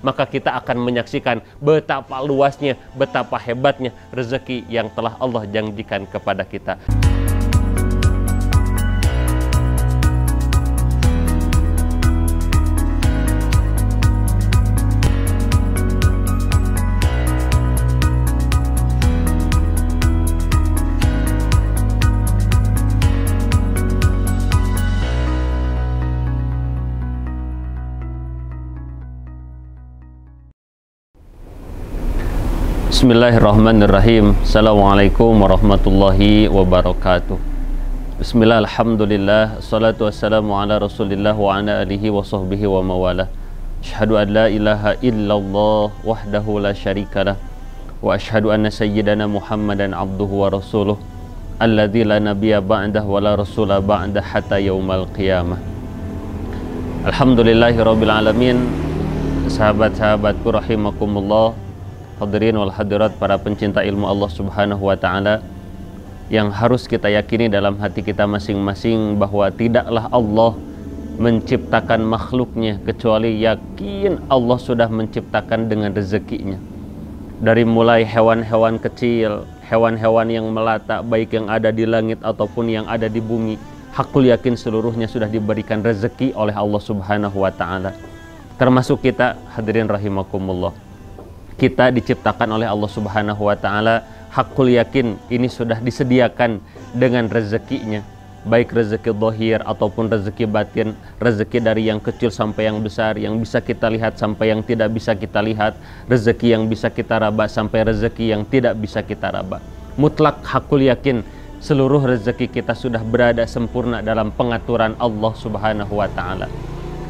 maka kita akan menyaksikan betapa luasnya, betapa hebatnya rezeki yang telah Allah janjikan kepada kita. Bismillahirrahmanirrahim. Assalamualaikum warahmatullahi wabarakatuh. Bismillah, alhamdulillah, salatu wassalamu ala rasulillah wa ala alihi wa sahbihi wa mawalah. Asyhadu an la ilaha illallah wahdahu la syarikalah wa asyhadu anna sayyidana Muhammadan abduhu wa rasuluh alladzi la nabiyya ba'dah wa la rasula ba'dah hatta yaumal qiyamah. Alhamdulillahi rabbil alamin. Sahabat-sahabatku rahimakumullah, hadirin wal hadirat, para pencinta ilmu Allah Subhanahu wa taala, yang harus kita yakini dalam hati kita masing-masing bahwa tidaklah Allah menciptakan makhluknya kecuali yakin Allah sudah menciptakan dengan rezekinya. Dari mulai hewan-hewan kecil, hewan-hewan yang melata, baik yang ada di langit ataupun yang ada di bumi, hakul yakin seluruhnya sudah diberikan rezeki oleh Allah Subhanahu wa taala. Termasuk kita, hadirin rahimakumullah. Kita diciptakan oleh Allah Subhanahu wa taala, hakul yakin ini sudah disediakan dengan rezekinya, baik rezeki zahir ataupun rezeki batin, rezeki dari yang kecil sampai yang besar, yang bisa kita lihat sampai yang tidak bisa kita lihat, rezeki yang bisa kita raba sampai rezeki yang tidak bisa kita raba. Mutlak hakul yakin seluruh rezeki kita sudah berada sempurna dalam pengaturan Allah Subhanahu wa taala.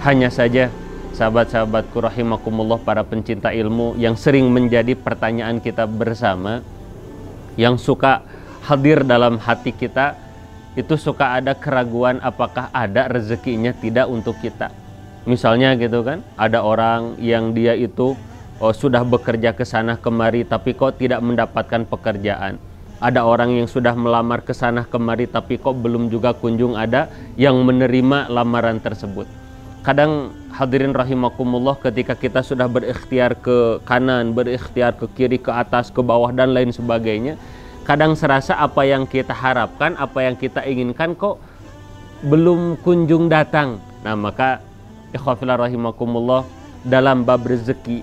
Hanya saja sahabat-sahabatku rahimakumullah, para pencinta ilmu, yang sering menjadi pertanyaan kita bersama, yang suka hadir dalam hati kita, itu suka ada keraguan apakah ada rezekinya tidak untuk kita. Misalnya gitu kan, ada orang yang dia itu sudah bekerja ke sana kemari tapi kok tidak mendapatkan pekerjaan. Ada orang yang sudah melamar ke sana kemari tapi kok belum juga kunjung ada yang menerima lamaran tersebut. Kadang hadirin rahimakumullah, ketika kita sudah berikhtiar ke kanan, berikhtiar ke kiri, ke atas, ke bawah dan lain sebagainya, kadang serasa apa yang kita harapkan, apa yang kita inginkan kok belum kunjung datang. Nah, maka ikhwafillah rahimakumullah, dalam bab rezeki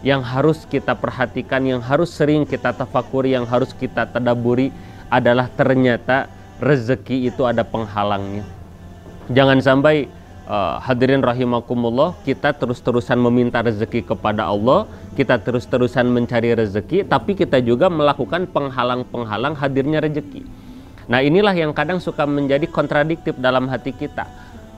yang harus kita perhatikan, yang harus sering kita tafakuri, yang harus kita tadaburi adalah ternyata rezeki itu ada penghalangnya. Jangan sampai hadirin rahimakumullah, kita terus-terusan meminta rezeki kepada Allah, kita terus-terusan mencari rezeki, tapi kita juga melakukan penghalang-penghalang hadirnya rezeki. Nah, inilah yang kadang suka menjadi kontradiktif dalam hati kita.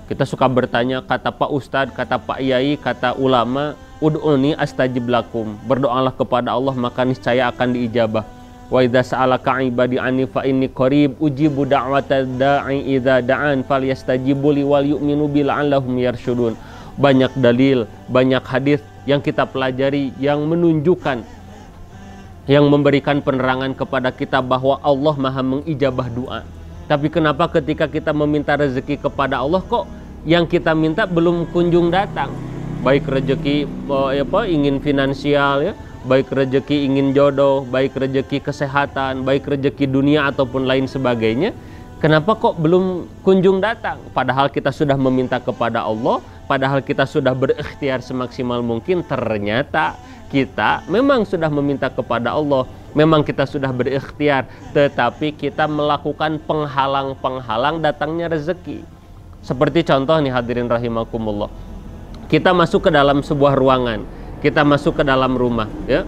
Kita suka bertanya, kata Pak Ustadz, kata Pak Yai, kata ulama, ud'uni astajib lakum, berdoalah kepada Allah maka niscaya akan diijabah. Wa idza sa'alaka 'ibadi anni fa inni qarib ujibu da'watad da'i idza da'an falyastajibu li wal yu'minu bi la'allahum yarshudun. Banyak dalil, banyak hadis yang kita pelajari yang menunjukkan, yang memberikan penerangan kepada kita bahwa Allah Maha mengijabah doa. Tapi kenapa ketika kita meminta rezeki kepada Allah kok yang kita minta belum kunjung datang? Baik rezeki ingin finansial ya, baik rezeki ingin jodoh, baik rezeki kesehatan, baik rezeki dunia ataupun lain sebagainya, kenapa kok belum kunjung datang? Padahal kita sudah meminta kepada Allah, padahal kita sudah berikhtiar semaksimal mungkin, ternyata kita memang sudah meminta kepada Allah, memang kita sudah berikhtiar, tetapi kita melakukan penghalang-penghalang datangnya rezeki. Seperti contoh nih hadirin rahimakumullah, kita masuk ke dalam sebuah ruangan, kita masuk ke dalam rumah ya.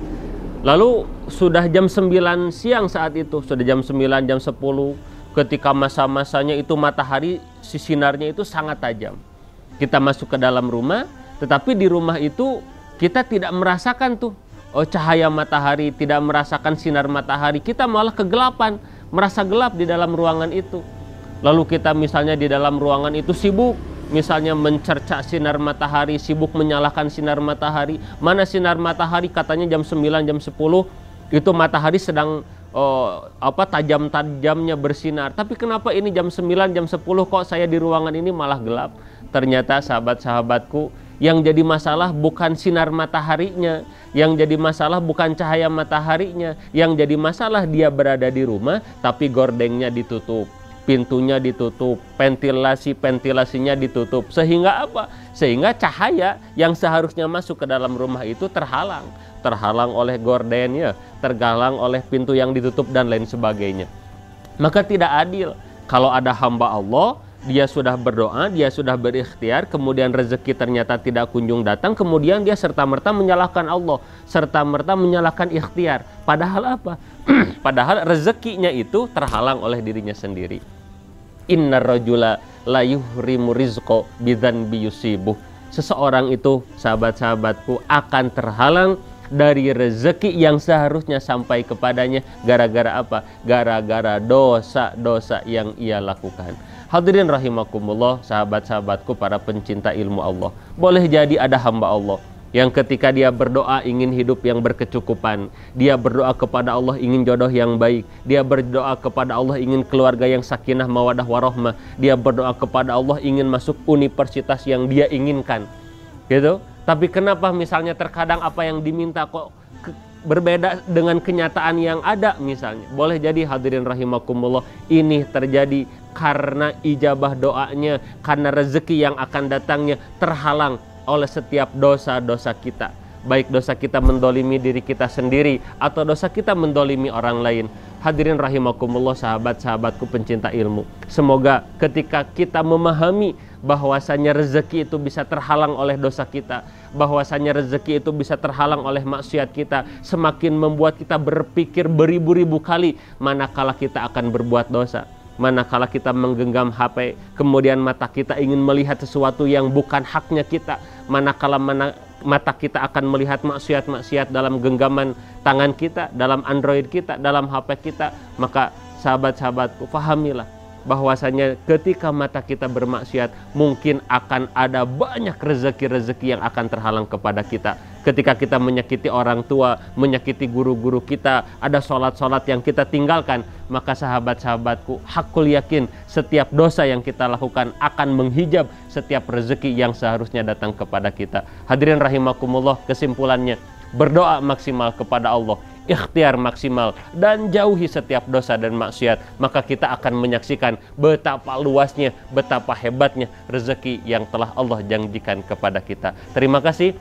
Lalu sudah jam 9 siang saat itu, sudah jam 9, jam 10, ketika masa-masanya itu matahari sinarnya itu sangat tajam. Kita masuk ke dalam rumah, tetapi di rumah itu kita tidak merasakan tuh cahaya matahari, tidak merasakan sinar matahari, kita malah kegelapan, merasa gelap di dalam ruangan itu. Lalu kita misalnya di dalam ruangan itu sibuk misalnya mencerca sinar matahari, sibuk menyalakan sinar matahari. Mana sinar matahari katanya jam 9, jam 10 itu matahari sedang tajam-tajamnya bersinar. Tapi kenapa ini jam 9, jam 10 kok saya di ruangan ini malah gelap? Ternyata sahabat-sahabatku, Yang jadi masalah bukan sinar mataharinya, yang jadi masalah bukan cahaya mataharinya, yang jadi masalah dia berada di rumah tapi gordengnya ditutup, pintunya ditutup, ventilasinya ditutup. Sehingga apa? Sehingga cahaya yang seharusnya masuk ke dalam rumah itu terhalang oleh gordennya, terhalang oleh pintu yang ditutup dan lain sebagainya. Maka tidak adil kalau ada hamba Allah, dia sudah berdoa, dia sudah berikhtiar, kemudian rezeki ternyata tidak kunjung datang, kemudian dia serta-merta menyalahkan Allah, serta-merta menyalahkan ikhtiar. Padahal apa? Padahal rezekinya itu terhalang oleh dirinya sendiri. Innar rajula la yuhrimu rizqo bidzanbi yusibuh. Seseorang itu, sahabat-sahabatku, akan terhalang dari rezeki yang seharusnya sampai kepadanya gara-gara apa? Gara-gara dosa-dosa yang ia lakukan. Hadirin rahimakumullah, sahabat-sahabatku para pencinta ilmu Allah. Boleh jadi ada hamba Allah yang ketika dia berdoa ingin hidup yang berkecukupan, dia berdoa kepada Allah ingin jodoh yang baik, dia berdoa kepada Allah ingin keluarga yang sakinah mawadah warahmah, dia berdoa kepada Allah ingin masuk universitas yang dia inginkan, gitu. Tapi kenapa misalnya terkadang apa yang diminta kok berbeda dengan kenyataan yang ada misalnya? Boleh jadi hadirin rahimakumullah, ini terjadi karena ijabah doanya, karena rezeki yang akan datangnya terhalang oleh setiap dosa-dosa kita. Baik dosa kita mendolimi diri kita sendiri atau dosa kita mendolimi orang lain. Hadirin rahimakumullah, sahabat-sahabatku pencinta ilmu, semoga ketika kita memahami bahwasanya rezeki itu bisa terhalang oleh dosa kita, bahwasanya rezeki itu bisa terhalang oleh maksiat kita, semakin membuat kita berpikir beribu-ribu kali manakala kita akan berbuat dosa, manakala kita menggenggam HP, kemudian mata kita ingin melihat sesuatu yang bukan haknya kita, manakala mata kita akan melihat maksiat-maksiat dalam genggaman tangan kita, dalam Android kita, dalam HP kita. Maka sahabat-sahabatku, fahamilah bahwasanya ketika mata kita bermaksiat, mungkin akan ada banyak rezeki-rezeki yang akan terhalang kepada kita. Ketika kita menyakiti orang tua, menyakiti guru-guru kita, ada sholat-sholat yang kita tinggalkan, maka sahabat-sahabatku, hakul yakin setiap dosa yang kita lakukan akan menghijab setiap rezeki yang seharusnya datang kepada kita. Hadirin rahimakumullah, kesimpulannya, berdoa maksimal kepada Allah, ikhtiar maksimal, dan jauhi setiap dosa dan maksiat, maka kita akan menyaksikan betapa luasnya, betapa hebatnya rezeki yang telah Allah janjikan kepada kita. Terima kasih.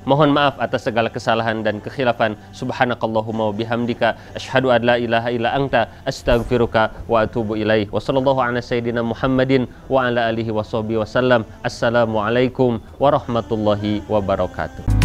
Mohon maaf atas segala kesalahan dan kekhilafan. Subhanakallahumma wa bihamdika asyhadu an la ilaha illa anta astaghfiruka wa atubu ilaih. Wa sallallahu ala sayyidina Muhammadin wa ala alihi wa sahbihi wasallam. Assalamualaikum warahmatullahi wabarakatuh.